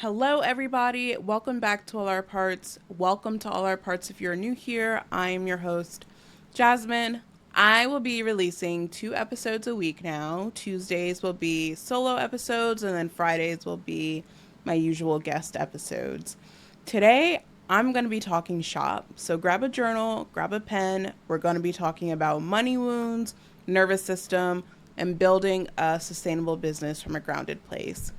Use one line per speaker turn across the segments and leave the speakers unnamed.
Hello, everybody. Welcome back to All Our Parts. Welcome to All Our Parts if you're new here. I'm your host, Jazzmyn. I will be releasing 2 episodes a week now. Tuesdays will be solo episodes, and then Fridays will be my usual guest episodes. Today, I'm going to be talking shop. So grab a journal, grab a pen. We're going to be talking about money wounds, nervous system, and building a sustainable business from a grounded place.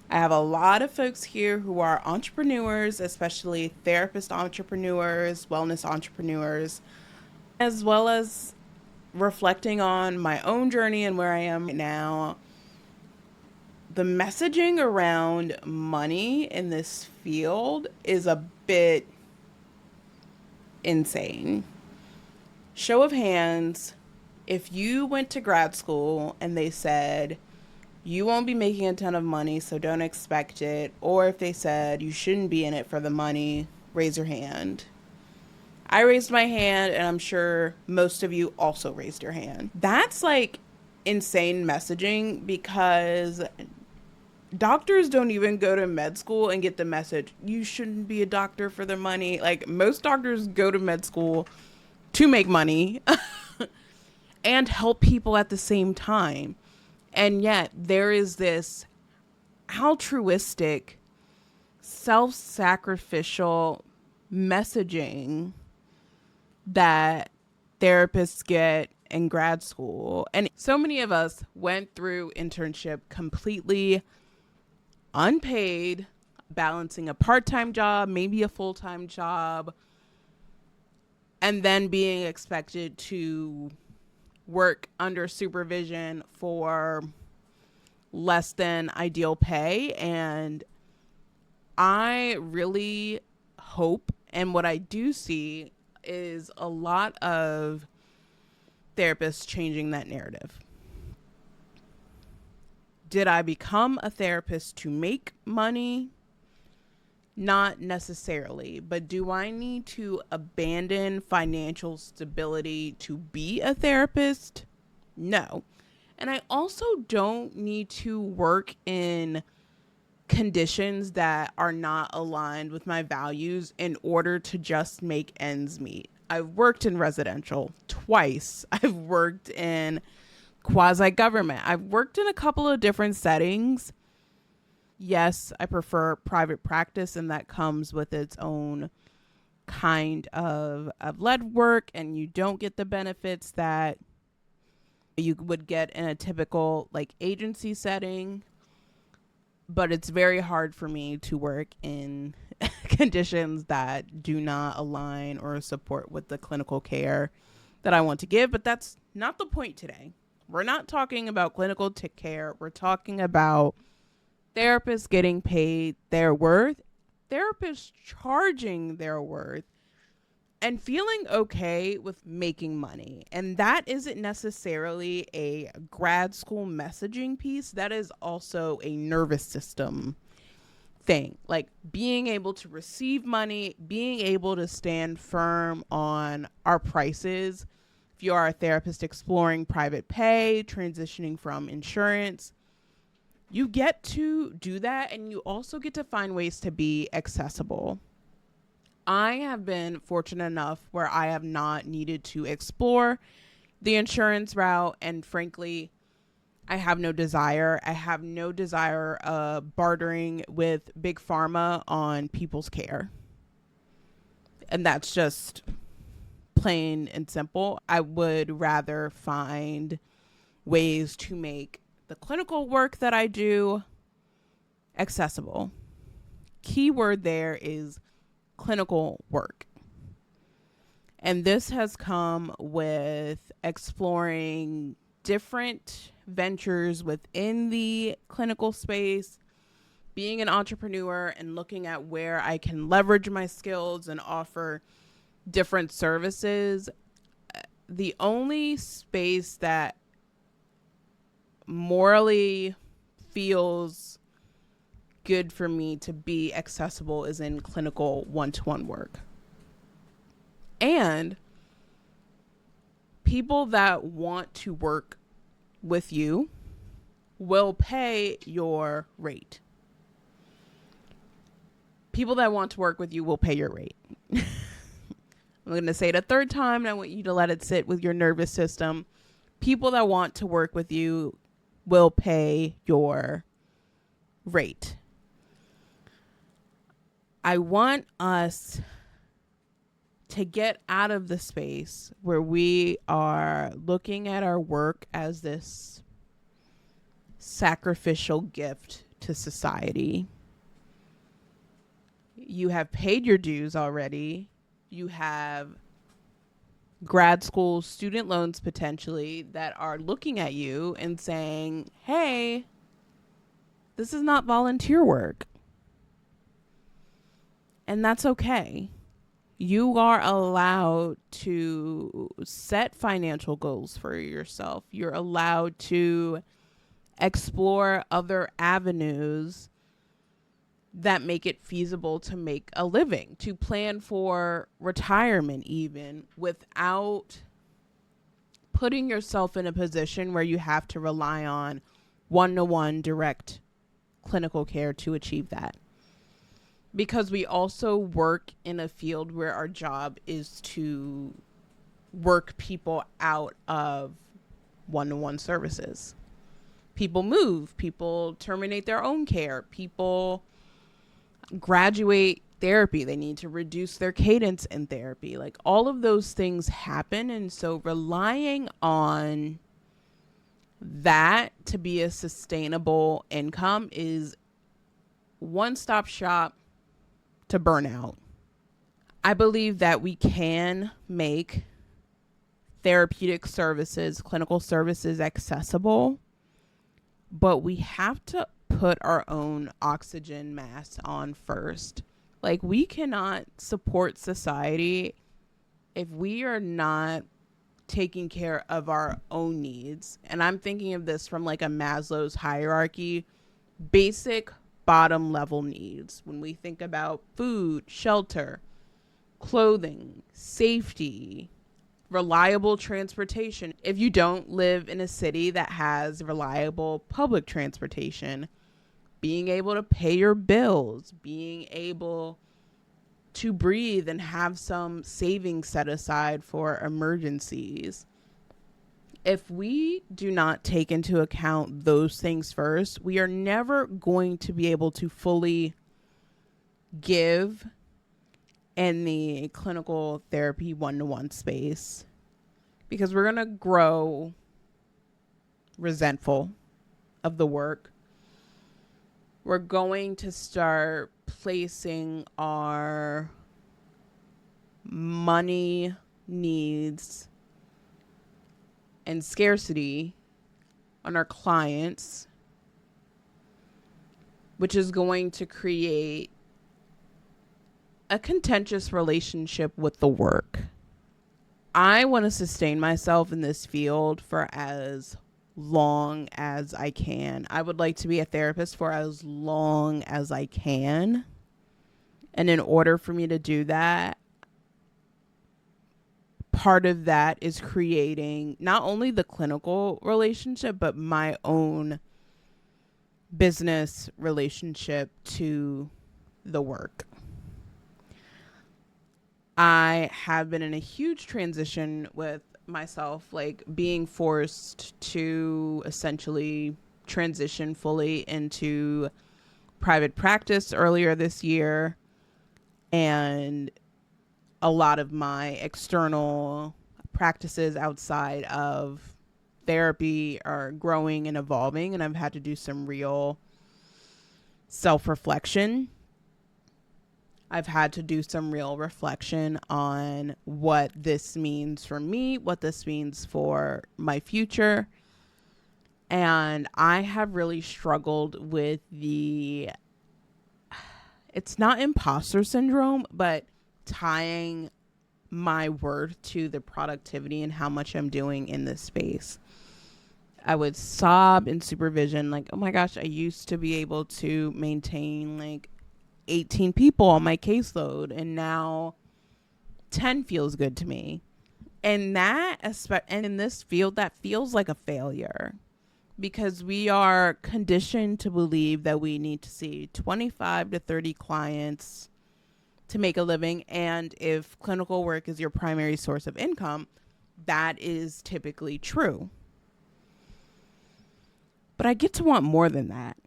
I have a lot of folks here who are entrepreneurs, especially therapist entrepreneurs, wellness entrepreneurs, as well as reflecting on my own journey and where I am right now. The messaging around money in this field is a bit insane. Show of hands, if you went to grad school and they said, you won't be making a ton of money, so don't expect it. Or if they said you shouldn't be in it for the money, raise your hand. I raised my hand, and I'm sure most of you also raised your hand. That's like insane messaging because doctors don't even go to med school and get the message, you shouldn't be a doctor for the money. Like, most doctors go to med school to make money and help people at the same time. And yet there is this altruistic, self-sacrificial messaging that therapists get in grad school. And so many of us went through internship completely unpaid, balancing a part-time job, maybe a full-time job, and then being expected to work under supervision for less than ideal pay. And I really hope, and what I do see is a lot of therapists changing that narrative. Did I become a therapist to make money? Not necessarily, but do I need to abandon financial stability to be a therapist? No. And I also don't need to work in conditions that are not aligned with my values in order to just make ends meet. I've worked in residential twice. I've worked in quasi government. I've worked in a couple of different settings. Yes, I prefer private practice, and that comes with its own kind of lead work, and you don't get the benefits that you would get in a typical like agency setting. But it's very hard for me to work in conditions that do not align or support with the clinical care that I want to give. But that's not the point today. We're not talking about clinical care. We're talking about therapists getting paid their worth, therapists charging their worth, and feeling okay with making money. And that isn't necessarily a grad school messaging piece. That is also a nervous system thing. Like being able to receive money, being able to stand firm on our prices. If you are a therapist exploring private pay, transitioning from insurance, you get to do that, and you also get to find ways to be accessible. I have been fortunate enough where I have not needed to explore the insurance route, and frankly, I have no desire. I have no desire bartering with big pharma on people's care. And that's just plain and simple. I would rather find ways to make the clinical work that I do accessible. Keyword there is clinical work. And this has come with exploring different ventures within the clinical space, being an entrepreneur and looking at where I can leverage my skills and offer different services. The only space that morally feels good for me to be accessible is in clinical one-to-one work. And people that want to work with you will pay your rate. People that want to work with you will pay your rate. I'm going to say it a third time, and I want you to let it sit with your nervous system. People that want to work with you will pay your rate. I want us to get out of the space where we are looking at our work as this sacrificial gift to society. You have paid your dues already. You have grad school student loans potentially that are looking at you and saying, hey, this is not volunteer work. And that's okay. You are allowed to set financial goals for yourself. You're allowed to explore other avenues that make it feasible to make a living, to plan for retirement even, without putting yourself in a position where you have to rely on one-to-one direct clinical care to achieve that. Because we also work in a field where our job is to work people out of one-to-one services. People move, people terminate their own care, people graduate therapy, they need to reduce their cadence in therapy. Like, all of those things happen, and so relying on that to be a sustainable income is one-stop shop to burnout. I believe that we can make therapeutic services, clinical services accessible, but we have to put our own oxygen mask on first. Like, we cannot support society if we are not taking care of our own needs. And I'm thinking of this from like a Maslow's hierarchy, basic bottom level needs. When we think about food, shelter, clothing, safety, reliable transportation. If you don't live in a city that has reliable public transportation, being able to pay your bills, being able to breathe and have some savings set aside for emergencies. If we do not take into account those things first, we are never going to be able to fully give in the clinical therapy one-to-one space, because we're going to grow resentful of the work. We're going to start placing our money needs and scarcity on our clients, which is going to create a contentious relationship with the work. I want to sustain myself in this field for as long as I can. I would like to be a therapist for as long as I can. And in order for me to do that, part of that is creating not only the clinical relationship, but my own business relationship to the work. I have been in a huge transition with myself, like being forced to essentially transition fully into private practice earlier this year. And a lot of my external practices outside of therapy are growing and evolving, and I've had to do some real self-reflection. I've had to do some real reflection on what this means for me, what this means for my future. And I have really struggled with it's not imposter syndrome, but tying my worth to the productivity and how much I'm doing in this space. I would sob in supervision, like, oh my gosh, I used to be able to maintain like 18 people on my caseload, and now 10 feels good to me. And in this field, that feels like a failure, because we are conditioned to believe that we need to see 25 to 30 clients to make a living. And if clinical work is your primary source of income, that is typically true. But I get to want more than that.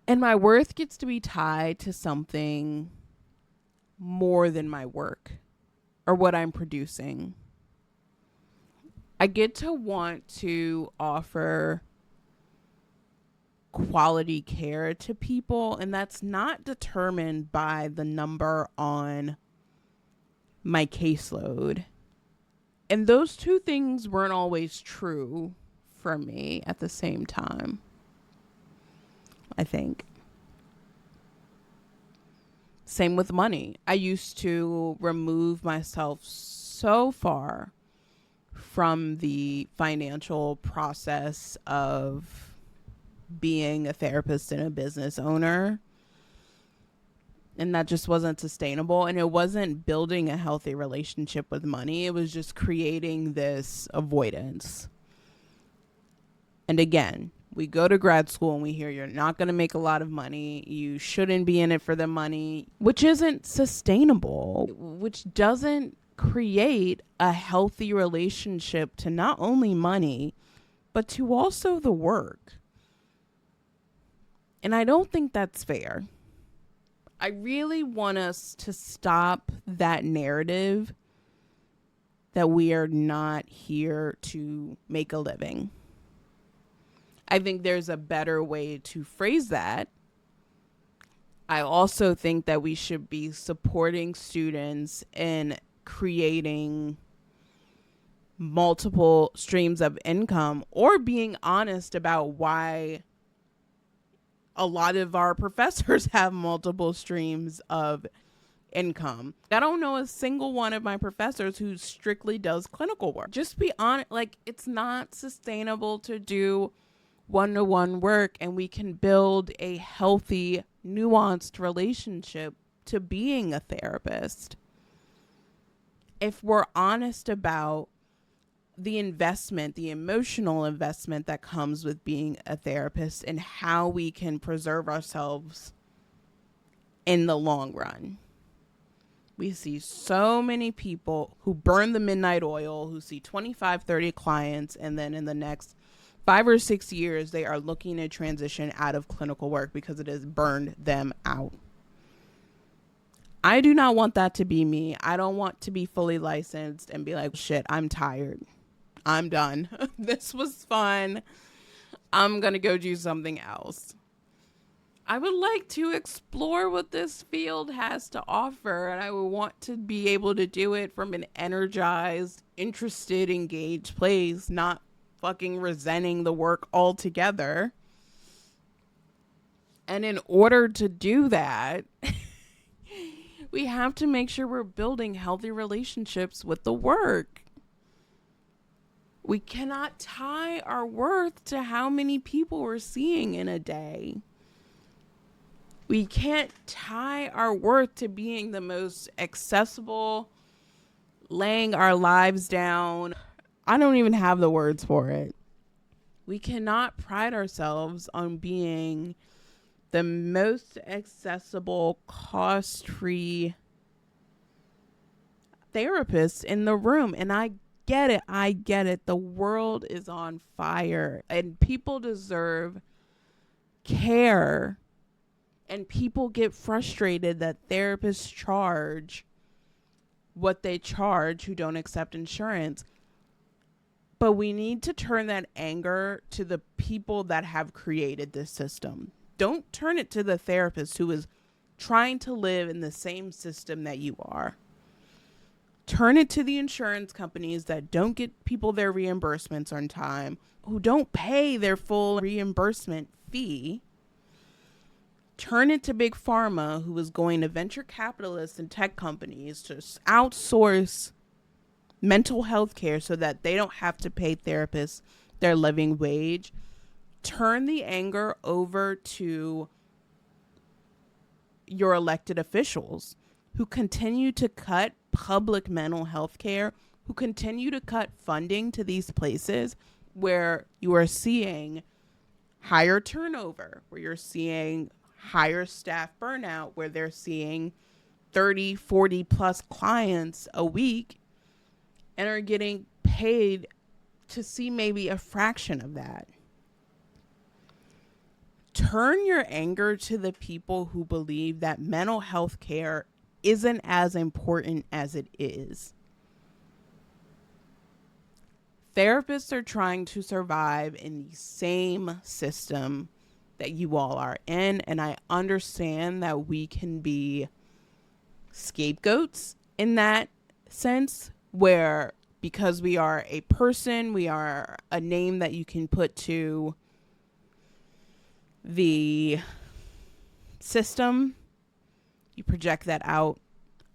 And my worth gets to be tied to something more than my work or what I'm producing. I get to want to offer quality care to people, and that's not determined by the number on my caseload. And those two things weren't always true for me at the same time, I think. Same with money. I used to remove myself so far from the financial process of being a therapist and a business owner. And that just wasn't sustainable. And it wasn't building a healthy relationship with money. It was just creating this avoidance. And again, we go to grad school and we hear you're not going to make a lot of money. You shouldn't be in it for the money, which isn't sustainable, which doesn't create a healthy relationship to not only money, but to also the work. And I don't think that's fair. I really want us to stop that narrative that we are not here to make a living. I think there's a better way to phrase that. I also think that we should be supporting students in creating multiple streams of income, or being honest about why a lot of our professors have multiple streams of income. I don't know a single one of my professors who strictly does clinical work. Just be honest, like, it's not sustainable to do one-to-one work, and we can build a healthy, nuanced relationship to being a therapist if we're honest about the investment, the emotional investment that comes with being a therapist, and how we can preserve ourselves in the long run. We see so many people who burn the midnight oil, who see 25, 30 clients, and then in the next 5 or 6 years, they are looking to transition out of clinical work because it has burned them out. I do not want that to be me. I don't want to be fully licensed and be like, shit, I'm tired. I'm done. This was fun. I'm going to go do something else. I would like to explore what this field has to offer, and I would want to be able to do it from an energized, interested, engaged place, not fucking resenting the work altogether. And in order to do that, we have to make sure we're building healthy relationships with the work. We cannot tie our worth to how many people we're seeing in a day. We can't tie our worth to being the most accessible, laying our lives down. I don't even have the words for it. We cannot pride ourselves on being the most accessible, cost-free therapist in the room. And I get it. The world is on fire and people deserve care. And people get frustrated that therapists charge what they charge who don't accept insurance. But we need to turn that anger to the people that have created this system. Don't turn it to the therapist who is trying to live in the same system that you are. Turn it to the insurance companies that don't get people their reimbursements on time, who don't pay their full reimbursement fee. Turn it to big pharma, who is going to venture capitalists and tech companies to outsource mental health care so that they don't have to pay therapists their living wage. Turn the anger over to your elected officials who continue to cut public mental health care, who continue to cut funding to these places where you are seeing higher turnover, where you're seeing higher staff burnout, where they're seeing 30, 40 plus clients a week and are getting paid to see maybe a fraction of that. Turn your anger to the people who believe that mental health care isn't as important as it is. Therapists are trying to survive in the same system that you all are in, and I understand that we can be scapegoats in that sense, where because we are a person, we are a name that you can put to the system, you project that out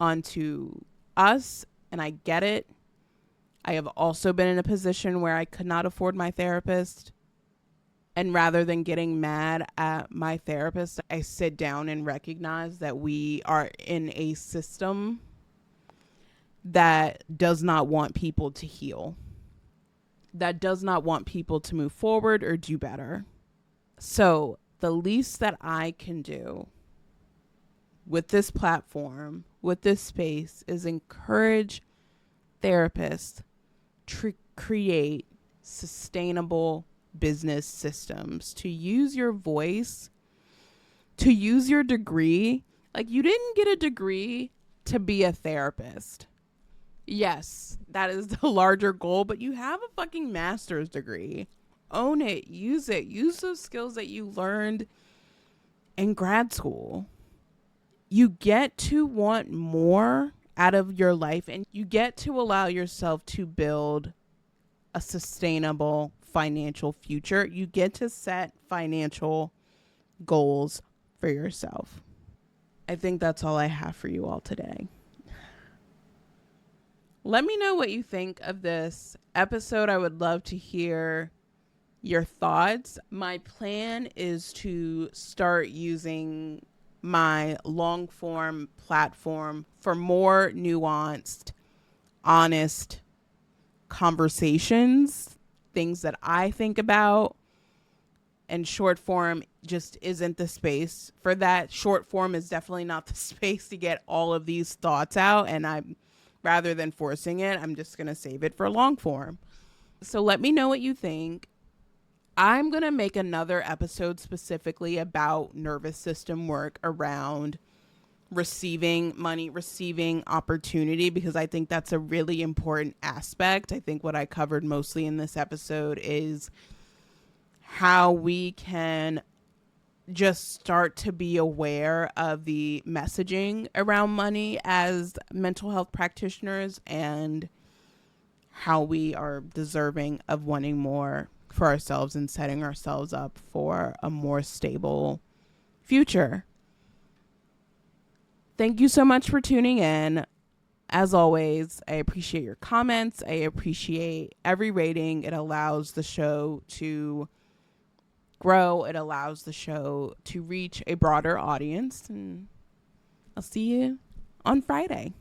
onto us, and I get it. I have also been in a position where I could not afford my therapist, and rather than getting mad at my therapist, I sit down and recognize that we are in a system that does not want people to heal, that does not want people to move forward or do better. So the least that I can do with this platform, with this space, is encourage therapists to create sustainable business systems, to use your voice, to use your degree. Like, you didn't get a degree to be a therapist. Yes, that is the larger goal, but you have a fucking master's degree. Own it, use those skills that you learned in grad school. You get to want more out of your life, and you get to allow yourself to build a sustainable financial future. You get to set financial goals for yourself. I think that's all I have for you all today. Let me know what you think of this episode. I would love to hear your thoughts. My plan is to start using my long form platform for more nuanced, honest conversations, things that I think about. And short form just isn't the space for that. Short form is definitely not the space to get all of these thoughts out. And rather than forcing it, I'm just going to save it for long form. So let me know what you think. I'm going to make another episode specifically about nervous system work around receiving money, receiving opportunity, because I think that's a really important aspect. I think what I covered mostly in this episode is how we can just start to be aware of the messaging around money as mental health practitioners, and how we are deserving of wanting more for ourselves and setting ourselves up for a more stable future. Thank you so much for tuning in. As always, I appreciate your comments. I appreciate every rating. It allows the show to grow. It allows the show to reach a broader audience. And I'll see you on Friday.